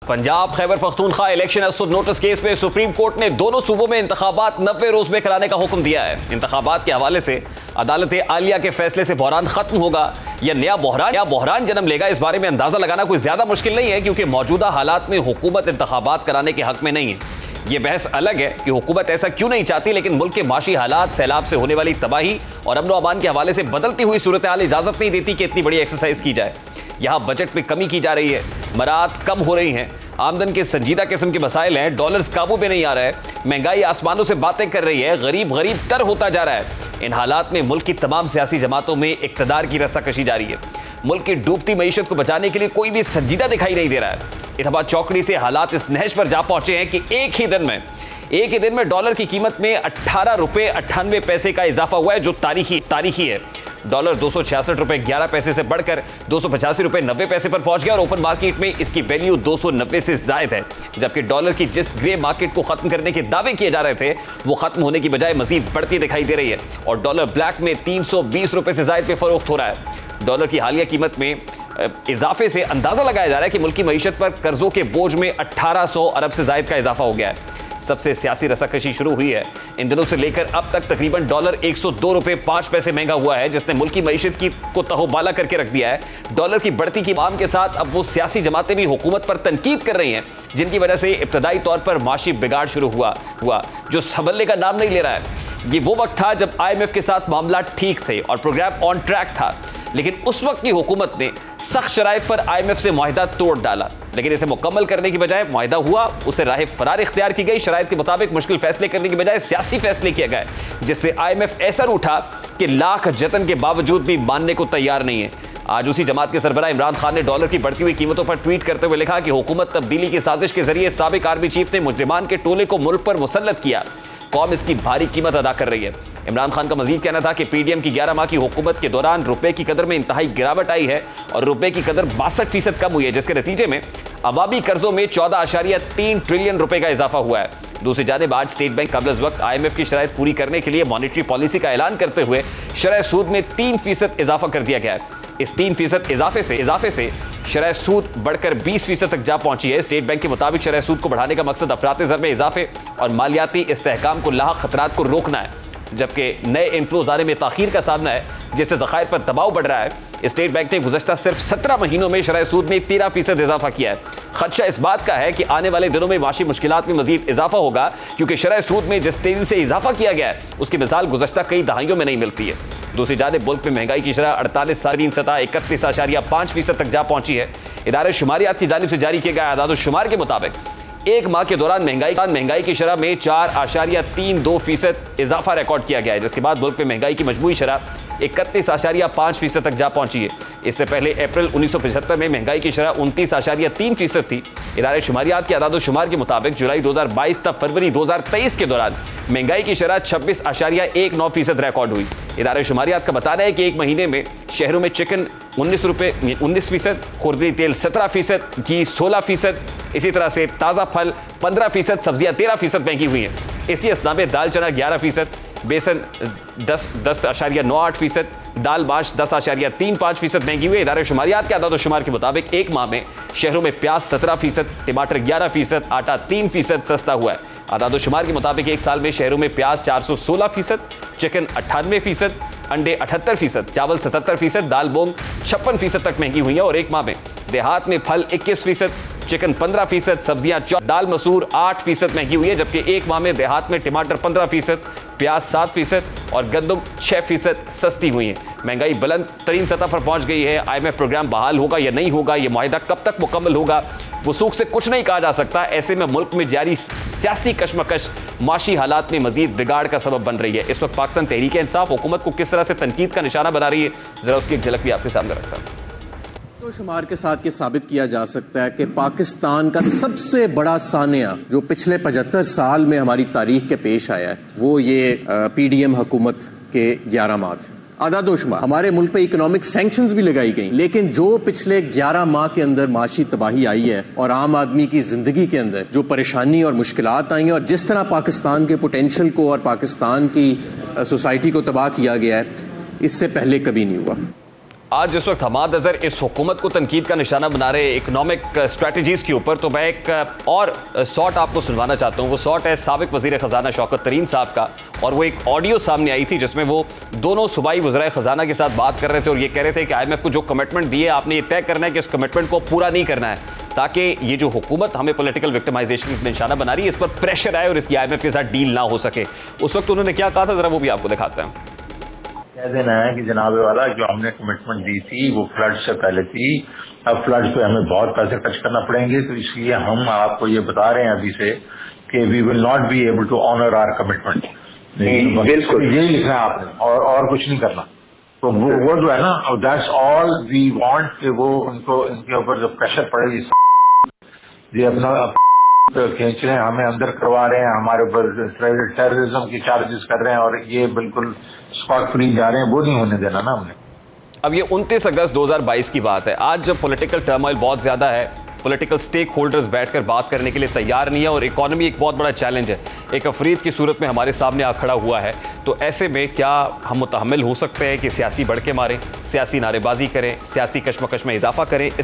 Punjab Khyber Pakhtunkhwa election असुद notice case में supreme court ने दोनों सूबों में इंतखाबात 90 रोज में कराने का हुक्म दिया है। इंतखाबात के हवाले से अदालत आलिया के फैसले से बहरान खत्म होगा या नया बहरान जन्म लेगा, इस बारे में अंदाजा लगाना कोई ज्यादा मुश्किल नहीं है, क्योंकि मौजूदा हालात में हुकूमत इंतखाबात कराने के हक में नहीं है। यह बहस अलग है कि हुकूमत ऐसा क्यों नहीं चाहती, लेकिन मुल्क के माशी हालात, सैलाब से होने वाली तबाही और अमन व अमान के हवाले से बदलती हुई सूरत हाल इजाजत नहीं देती कि इतनी बड़ी एक्सरसाइज की जाए। यहां बजट में कमी की जा रही है, मरात कम हो रही हैं, आमदन के संजीदा किस्म के मसाइल हैं, डॉलर्स काबू में नहीं आ रहा है, महंगाई आसमानों से बातें कर रही है, गरीब तर होता जा रहा है। इन हालात में मुल्क की तमाम सियासी जमातों में इक्तदार की रस्साकशी जारी है। मुल्क की डूबती मईशत को बचाने के लिए कोई भी संजीदा दिखाई नहीं दे रहा है। इतबा चौकड़ी से हालात इस नहज पर जा पहुंचे हैं कि एक ही दिन में डॉलर की कीमत में 18 रुपए 98 पैसे का इजाफा हुआ है, जो तारीखी है। डॉलर 266 रुपए 11 पैसे से बढ़कर 285 रुपए 90 पैसे पर पहुंच गया और ओपन मार्केट में इसकी वैल्यू 290 से जायद है। जबकि डॉलर की जिस ग्रे मार्केट को खत्म करने के दावे किए जा रहे थे, वो खत्म होने की बजाय मजीद बढ़ती दिखाई दे रही है और डॉलर ब्लैक में 320 रुपए से जायद पे फरोख्त हो रहा है। डॉलर की हालिया कीमत में इजाफे से अंदाजा लगाया जा रहा है कि मुल्क की मईशत पर कर्जों के बोझ में 1800 अरब से जायद का इजाफा हो गया है। सबसे सियासी रस्साकशी शुरू हुई है इन दिनों से लेकर अब तक तकरीबन डॉलर 102 रुपए 5 पैसे महंगा हुआ है, जिसने मुल्क की मईशत को तहोबाला करके रख दिया है। डॉलर की बढ़ती कीमत के साथ अब वो सियासी जमातें भी हुकूमत पर तनकीद कर रही हैं, जिनकी वजह से इब्तदाई तौर पर माशी बिगाड़ शुरू हुआ जो संभलने का नाम नहीं ले रहा है। ये वो वक्त था जब IMF के साथ मामला ठीक थे और प्रोग्राम ऑन ट्रैक था, लेकिन उस वक्त की हुकूमत ने सख्त शराइत पर IMF से मुआहिदा तोड़ डाला। लेकिन इसे मुकम्मल करने की बजाय मुआहिदा हुआ, उसे राह फरार इख्तियार की गई, शराइत के मुताबिक मुश्किल फैसले करने की बजाय सियासी फैसले किए गए, जिससे IMF ऐसा उठा कि लाख जतन के बावजूद भी मानने को तैयार नहीं है। आज उसी जमात के सरबराह इमरान खान ने डॉलर की बढ़ती हुई कीमतों पर ट्वीट करते हुए लिखा कि हुकूमत तब्दीली की साजिश के जरिए साबिक आर्मी चीफ ने मुजरिमान के टोले को मुल्क पर मुसल्लत किया, कौम इसकी भारी कीमत अदा कर रही है। इमरान खान का मजीद कहना था कि PDM की 11 माह की हुकूमत के दौरान रुपए की कदर में इंतहाई गिरावट आई है और रुपए की कदर 62% कम हुई है, जिसके नतीजे में अवामी कर्जों में 14.3 ट्रिलियन रुपए का इजाफा हुआ है। दूसरी जानिब आज स्टेट बैंक कबल अज वक्त IMF की शराइत पूरी करने के लिए मॉनेटरी पॉलिसी का ऐलान करते हुए शरह सूद में 3% इजाफा कर दिया गया है। इस 3% इजाफे से शरह सूद बढ़कर 20% तक जा पहुंची है। स्टेट बैंक के मुताबिक शरह सूद को बढ़ाने का मकसद अफराते ज़र में इजाफे और मालियाती इस्तेहकाम को लाहक खतरात को रोकना है, जबकि नए इन्फ्लोज आने में ताखीर का सामना है, जिससे ज़खायर पर दबाव बढ़ रहा है। स्टेट बैंक ने गुज़श्ता सिर्फ 17 महीनों में शरह सूद में 13% इजाफा किया है। खदशा इस बात का है कि आने वाले दिनों में माशी मुश्किलात में मजीद इजाफा होगा, क्योंकि शरह सूद में जिस तेजी से इजाफा किया गया है उसकी मिसाल गुज़श्ता कई दहाइयों में नहीं मिलती है। दूसरी जानिब मुल्क में महंगाई की शरह 48 साल सतह 31.5% तक जा पहुंची है। इदारे शुमारियात की जानिब से जारी किए गए आदाद-ओ-शुमार के मुताबिक एक माह के दौरान महंगाई की शरह में 4.32% इजाफा रिकॉर्ड किया गया है, जिसके बाद मुल्क में महंगाई की मजमूई शरह 31.5% तक जा पहुंची है। इससे पहले अप्रैल 1975 में महंगाई की शरह 29.3% थी। इदारे शुमारियात के आदाद-ओ-शुमार के मुताबिक जुलाई 2022 तक फरवरी 2023 के दौरान महंगाई की शरह 26.19% रिकॉर्ड हुई। इदारे शुमारियात का बताना है कि एक महीने में शहरों में चिकन 19%, खुर्दी तेल 17%, घी 16%, इसी तरह से ताज़ा फल 15%, सब्जियां 13% महंगी हुई हैं। इसी असना में दाल चना 11%, बेसन 10.98%, दाल माश 10.35% महंगी हुई है। इदारे शुमारियात के आदाद-ओ-शुमार के मुताबिक एक माह में शहरों में प्याज 17%, टमाटर 11%, आटा 3% सस्ता हुआ है। आदाद-ओ-शुमार के मुताबिक एक साल में शहरों में प्याज 416%, चिकन 98%, अंडे 78%, चावल 77%, दाल मूंग 56% तक महंगी हुई है और एक माह में देहात में फल 21%, चिकन 15%, सब्जियां दाल मसूर 8% महंगी हुई है, जबकि एक माह में देहात में टमाटर 15%, प्याज 7% और गंदम 6% सस्ती हुई है। महंगाई बुलंद तरीन सतह पर पहुंच गई है। IMF प्रोग्राम बहाल होगा या नहीं होगा, यह मुआहिदा कब तक मुकम्मल होगा, वसूख से कुछ नहीं कहा जा सकता। ऐसे में मुल्क में जारी सियासी कशमकश माशी हालात में मजीद बिगाड़ का सबब बन रही है। इस वक्त पाकिस्तान तहरीक इंसाफ हुकूमत को किस तरह से तनकीद का निशाना बना रही है, जरा उसकी एक झलक भी आपके सामने रखता हूं। तो शुमार के साथ ये साबित किया जा सकता है कि पाकिस्तान का सबसे बड़ा सानिया जो पिछले 75 साल में हमारी तारीख के पेश आया है, वो ये PDM हुकूमत के 11 माह थे। आदाद-ओ-शुमार हमारे मुल्क पे इकोनॉमिक सैंक्शंस भी लगाई गई, लेकिन जो पिछले 11 माह के अंदर माशी तबाही आई है और आम आदमी की जिंदगी के अंदर जो परेशानी और मुश्किलात आई हैं और जिस तरह पाकिस्तान के पोटेंशियल को और पाकिस्तान की सोसाइटी को तबाह किया गया है, इससे पहले कभी नहीं हुआ। आज जिस वक्त हमाद अजहर इस हुकूमत को तनकीद का निशाना बना रहे इकोनॉमिक स्ट्रेटजीज़ के ऊपर, तो मैं एक और शॉट आपको सुनवाना चाहता हूँ। वो शॉट है साबिक वज़ीर ख़जाना शौकत तरीन साहब का, और वो एक ऑडियो सामने आई थी जिसमें वो दोनों सूबाई वज़राए ख़जाना के साथ बात कर रहे थे और ये कह रहे थे कि IMF को जो कमिटमेंट दिए आपने ये तय करना है कि इस कमिटमेंट को पूरा नहीं करना है, ताकि ये जो हुकूमत हमें पॉलिटिकल विक्टिमाइजेशन का निशाना बना रही है इस पर प्रेशर आए और इसकी IMF के साथ डील ना हो सके। उस वक्त उन्होंने क्या कहा था, ज़रा वो भी आपको दिखाते हैं। कह देना है कि जनाबे वाला जो हमने कमिटमेंट दी थी वो फ्लड से पहले थी, अब फ्लड पे हमें बहुत पैसे खर्च करना पड़ेंगे, तो इसलिए हम आपको ये बता रहे हैं अभी से कि we will not be able to honour our commitment. बिल्कुल यही लिखना है आपने और कुछ नहीं करना। तो वो जो है ना, दैट्स ऑल वी वांट कि वो उनको इनके ऊपर जो प्रेशर पड़े, ये अपना खींच रहे हैं, हमें अंदर करवा रहे हैं, हमारे ऊपर टेररिज्म की चार्जेस कर रहे हैं और ये बिल्कुल स्पॉट फ्री जा रहे हैं, वो नहीं होने देना ना हमने। अब ये 29 अगस्त 2022 की बात है। आज जब पॉलिटिकल टर्मोइल बहुत ज़्यादा है, पॉलिटिकल स्टेक होल्डर्स बैठकर बात करने के लिए तैयार नहीं है और इकोनॉमी एक बहुत बड़ा चैलेंज है, एक अफरीद की सूरत में हमारे सामने आ खड़ा हुआ है, तो ऐसे में क्या हम मुतहम्मिल हो सकते हैं कि सियासी बढ़ के मारें, सियासी नारेबाजी करें, सियासी कशमकश में इजाफा करें?